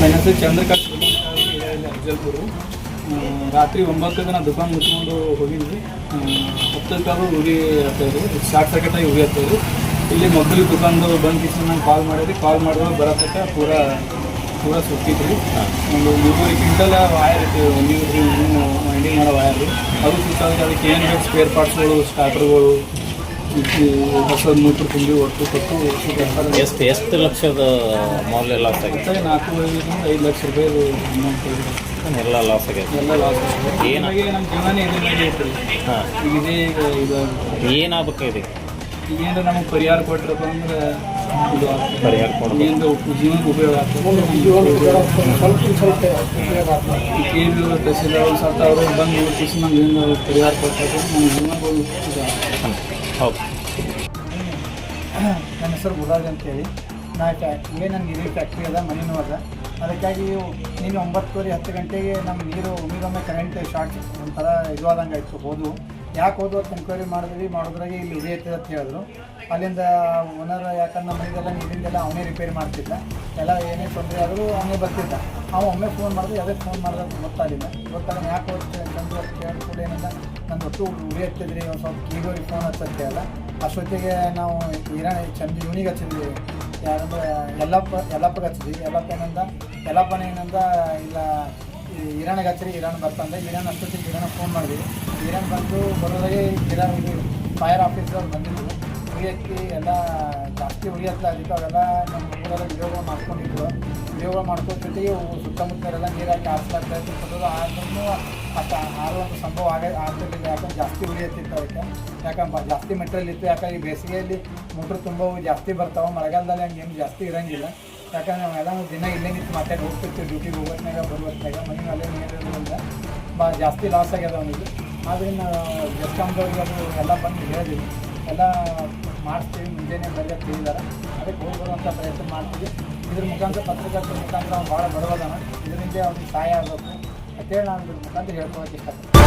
ನನ್ನ ಹೆಸರು ಚಂದ್ರಕಾಂತ್ ಅಫಜಲ್ಪುರು. ರಾತ್ರಿ 9ಕ್ಕೆ ನಾನು ದುಕಾನ್ ಮುಚ್ಕೊಂಡು ಹೋಗಿದ್ವಿ. 10ಕ್ಕೆ ಉರಿ ಆಗ್ತಾಯಿದ್ರು, ಶಾರ್ಟ್ ಸರ್ಕಿಟಾಗಿ ಉರಿ ಆಗ್ತಾಯಿದ್ರು. ಇಲ್ಲಿ ಮಕ್ಕಳಿಗೆ ದುಕಾನ್ದು ಬಂದು ಕಿಸಿ ನಂಗೆ ಕಾಲ್ ಮಾಡಿದ್ರಿ. ಕಾಲ್ ಮಾಡಿದ್ರೆ ಬರೋತಕ್ಕ ಪೂರ ಸುತ್ತಿದ್ರಿ. ಒಂದು 3 ಕ್ವಿಂಟಲ್ ವಾಯರ್ ಇತ್ತು, ವೈಂಡಿಂಗ್ ಮಾಡೋ ವಾಯರು. ಅದು ಸುತ್ತಾಗಿ ಅದಕ್ಕೆ ಏನು ಬೇಕು ಸ್ಪೇರ್ ಪಾರ್ಟ್ಸ್ಗಳು, ಸ್ಟಾರ್ಟರ್ಗಳು, ಹೊಸ ಮೂತ್ರ ತುಂಬಿ ಒಟ್ಟು ಕೊಟ್ಟು ಎಷ್ಟು ಲಕ್ಷದ ಮೌಲ್ಯ ಲಾಸ್ ಆಗಿದೆ? 4-5 ಲಕ್ಷ ರೂಪಾಯಿ ಅಮೌಂಟ್ ಎಲ್ಲ ಲಾಸ್ ಆಗಿದೆ. ಎಲ್ಲ ಲಾಸ್ ಆಗಿದೆ. ಏನಾಗಿ ನಮ್ಮ ಜೀವನನೇ ಇದ್ರ ಮೇಲೆ ಐತ್ರಿ. ಈಗ ಇದೇ ಈಗ ಏನಾಗಬೇಕು ಇದೆ? ಈಗೇನು ನಮಗೆ ಪರಿಹಾರ ಕೊಟ್ಟರಪ್ಪ ಅಂದ್ರೆ ಇದು ಪರಿಹಾರ ಕೊಡೋದು ಏನು ಜೀವನಕ್ಕೆ ಉಪಯೋಗ ಆಗ್ತದೆ. ಕೇಂದ್ರ ತಹಸೀಲ್ದಾರ್ ಸ್ವಲ್ಪ ಅವರು ಬಂದು ನೋಟಿಸ್ ನಮ್ಗೆ ಏನು ಪರಿಹಾರ ಕೊಟ್ಟರೆ ನಮ್ಮ ಜೀವನಗಳು ಹೌದು. ನನ್ನ ಹೆಸರು ಗುರುರಾಜ್ ಅಂತೇಳಿ. ಇಲ್ಲೇ ನನಗೆ ಇದೇ ಫ್ಯಾಕ್ಟ್ರಿ ಅದ ಮನೆಯೂ ಅದಕ್ಕಾಗಿ ನೀನು 9:30-10 ಗಂಟೆಗೆ ನಮ್ಮ ನೀರೊಮ್ಮೆ ಕರೆಂಟ್ ಶಾರ್ಟ್ ಒಂಥರ ಇದು ಆದಂಗೆ ಆಯಿತು. ಯಾಕೆ ಹೋದು ಅಂತ ಎನ್ಕ್ವೈರಿ ಮಾಡೋದ್ರಾಗೆ ಇಲ್ಲಿ ಉರಿಯತ್ತೆ ಅಂತ ಹೇಳಿದ್ರು. ಅಲ್ಲಿಂದ ಓನರ್ ಯಾಕಂದ್ರೆ ನಮ್ಮ ಮನೆಯದೆಲ್ಲ ನೀರಿಂದೆಲ್ಲ ಅವನೇ ರಿಪೇರಿ ಮಾಡ್ತಿದ್ದ. ಎಲ್ಲ ಏನೇ ತೊಂದರೆ ಆದರೂ ಅವನೇ ಬರ್ತಿದ್ದ. ಒಮ್ಮೆ ಫೋನ್ ಮಾಡಿದ್ರೆ ಯಾವುದೇ ಫೋನ್ ಮಾಡಿದ್ರೆ ಗೊತ್ತಾಗ ಯಾಕೆ ಹೋಗ್ತದೆ ಅಂತಂದು ಕೇಳಿದ ಏನಂದ ನನ್ನ ಒಟ್ಟು ಉರಿ ಹತ್ತಿದ್ರಿ, ಒಂದು ಸ್ವಲ್ಪ ಕೀಗೋರಿಗೆ ಫೋನ್ ಹಚ್ಚತ್ತೆ ಅಲ್ಲ. ಅಷ್ಟೊತ್ತಿಗೆ ನಾವು ಇವನಿಗೆ ಹಚ್ಚಿದ್ವಿ, ಯಾರಂದ್ರೆ ಯಲ್ಲಪ್ಪಗೆ ಹಚ್ಚಿದ್ವಿ. ಯಲ್ಲಪ್ಪನ ಏನಂದ ಇಲ್ಲ ಹಿರಾಣಿಗೆ ಹಚ್ಚಿರಿ, ಹಿರಾಣ್ ಬರ್ತಂದೆ. ಹಿರಾಣ್ ಅಷ್ಟೊತ್ತಿಗೆ ಹಿರಾಣ ಫೋನ್ ಮಾಡಿದ್ವಿ. ಹಿರಾಣ್ ಬಂದು ಬರೋದಾಗೆ ಇದು ಫೈರ್ ಆಫೀಸರ್ ಬಂದಿದ್ರು. ಉರಿಯತ್ತಿ ಎಲ್ಲ ಜಾಸ್ತಿ ಉರಿಯತ್ತಲ್ಲ, ಅದಕ್ಕೆ ಅವೆಲ್ಲ ನಮ್ಮ ಊರೆಲ್ಲ ವಿಡಿಯೋಗಳು ಮಾಡ್ಕೊಂಡಿದ್ರು. ಮಾಡ್ಕೊತಿದ್ದೀವಿ. ಸುತ್ತಮುತ್ತಲೆಲ್ಲ ನೀರು ಹಾಕಿ ಆರಿಸ್ಲಾಗ್ತಾಯಿತ್ತು. ಆದ್ರೂ ಅಷ್ಟು ಆರುವಂಥ ಸಂಭವ ಆಗ್ತಿರ್ಲಿಲ್ಲ. ಯಾಕಂದ್ರೆ ಜಾಸ್ತಿ ಉರಿಯತ್ತಿತ್ತು ಅದಕ್ಕೆ. ಯಾಕಂದ್ರೆ ಜಾಸ್ತಿ ಮೆಟೀರಿಯಲ್ ಇತ್ತು. ಯಾಕಂದ್ರೆ ಈ ಬೇಸಿಗೆಯಲ್ಲಿ ಮೋಟ್ರ್ ತುಂಬವು ಜಾಸ್ತಿ ಬರ್ತಾವೆ. ಮಳೆಗಾಲದಲ್ಲಿ ಹಂಗೇನು ಜಾಸ್ತಿ ಇರೋಂಗಿಲ್ಲ. ಯಾಕಂದ್ರೆ ನಾವೆಲ್ಲ ದಿನ ಇಲ್ಲೇ ನಿಂತು ಮಾತಾಡಿ ಹೋಗ್ತಿರ್ತೀವಿ. ಡ್ಯೂಟಿಗೆ ಹೋಗೋತ್ನಾಗ ಬರುವತ್ನಾಗ ಮನೆ ಅಲ್ಲೇ ನೀರಿರೋದ್ರಿಂದ ಜಾಸ್ತಿ ಲಾಸ್ ಆಗ್ಯದ ಅವನಿಗೆ. ಆದ್ದರಿಂದ ಗೆಸ್ಟಾಮ್ದವ್ರಿಗೆ ಅದು ಎಲ್ಲ ಬಂದು ಹೇಳಿದ್ವಿ, ಎಲ್ಲ ಮಾಡಿಸ್ತೀವಿ, ಮುಂಜಾನೆ ಬರ್ರಿ ಅಂತ ಹೇಳಿದ್ದಾರೆ. ಅದಕ್ಕೆ ಹೋಗ್ಬರುವಂಥ ಪ್ರಯತ್ನ ಮಾಡ್ತೀವಿ. ಇದ್ರ ಮುಖಾಂತರ ಪತ್ರಕರ್ತರ ಮುಖಾಂತರ ಅವ್ನು ಭಾಳ ಬಡವದಾನ. ಇದರಿಂದ ಅವ್ನಿಗೆ ಸಹಾಯ ಆಗಬೇಕು ಅಂತೇಳಿ ನಾನು ಇದ್ರ ಮುಖಾಂತರ ಹೇಳ್ಕೊಳಕ್ಕೆ ಇಷ್ಟಪಡ್ತೀನಿ.